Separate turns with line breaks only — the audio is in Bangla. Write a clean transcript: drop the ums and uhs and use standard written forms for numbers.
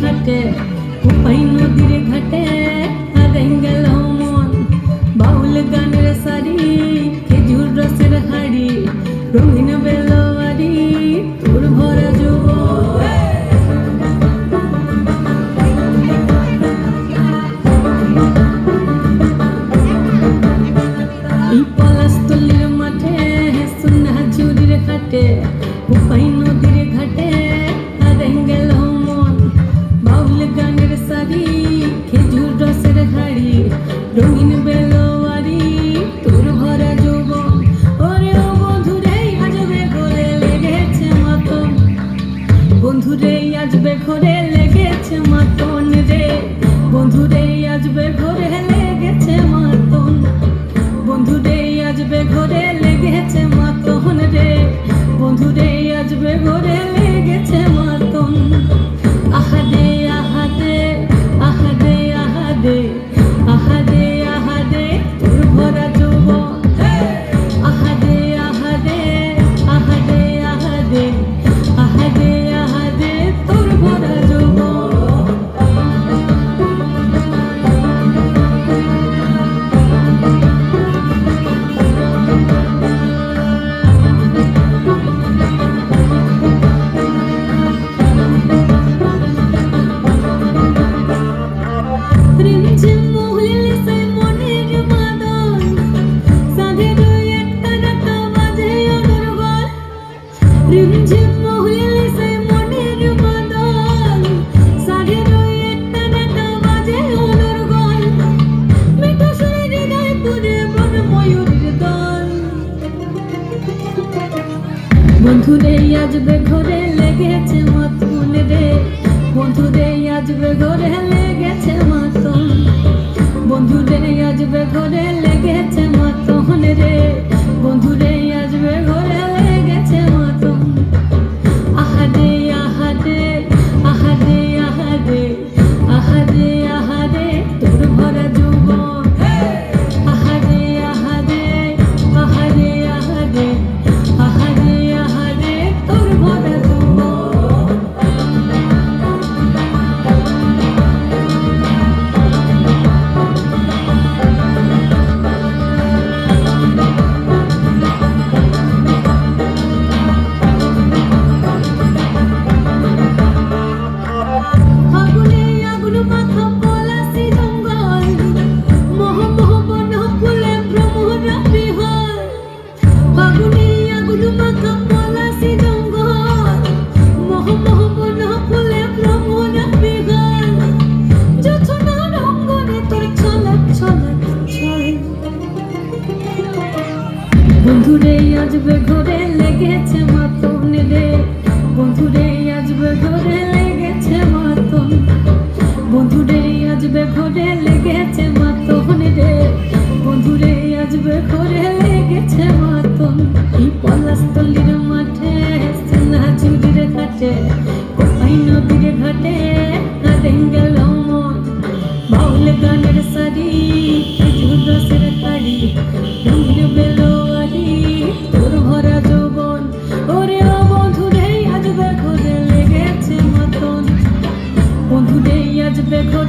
ঘাটে কোপাই নদীর ঘাটে হারাই গেল মন বাউল গানের সারি খেজুর রসের হাড়ি রঙিন বেলোয়ারি তোর ভরা যৌবন এই পলাশতলির মাঠে সোনা ঝুরির ঘাটে কোপাই নদীর ঘাটে হারাই গেল গানের সারি খেজুর রসের হাড়ি রঙিন বেলোয়ারি তোর ভরা যৌবন ওরে ও বন্ধুরে আজবে ঘরে লেগেছে মাতন বন্ধুরে আজবে ঘরে লেগেছে মাতন রে বন্ধুরে আজবে ঘরে লেগেছে মাতন বন্ধুরে আজবে ঘরে লেগেছে মাতন রে বন্ধুরে আজবে ঘরে লেগেছে মাতন আহাদে আহাদে আহাদে আহাদে আহাদে আহাদে তোর ভরা যৌবন আহাদে আহাদে আহাদে আহাদে আহাদে আহাদে তোর ভরা যৌবন বন্ধুরে আজবে ঘরে লেগেছে মাতন রে বন্ধুরে আজবে ঘরে লেগেছে মাতন বন্ধুরে আজবে ঘরে লেগেছে মাতন রে বন্ধুরে আজবে ঘরে লেগেছে মাতন আহাদে আহাদে আহাদে আহাদে আহাদে আহাদে তোর ভরা যৌবন আহাদে আহাদে আহাদে আহাদে আহাদে আহাদে তোর ভরা যৌবন আগুনে আগুন মাথা পলাশি জঙ্গল মোহ মোহ বন ফুলে ভ্রমরা বিহল আগুনে আগুন মাথা পলাশি জঙ্গল মোহ মোহ বন ফুলে ভ্রমরা বিহল যোছনা রঙ্গনে তোর ছলক ছলক ছল বন্ধুরে আজবে ঘরে লেগেছে মাতন রে বন্ধুরে আজবে ঘরে লেগেছে মাতন বন্ধুরে আজবে ঘরে লেগেছে মাতন রে বন্ধুরে আজবে ঘরে লেগেছে মাতন এই পলাশতলির মাঠে সোনা ঝুরির ঘাটে কোপাই নদীর ঘাটে হারাই গেল মন বাউল গানের সারি খেজুর রসের হাড়ি রঙিন বেলোয়ারি তোর ভরা যৌবন ওরে ও বন্ধুরে আজবে ঘরে লেগেছে মাতন বন্ধুরে আজবে ঘরে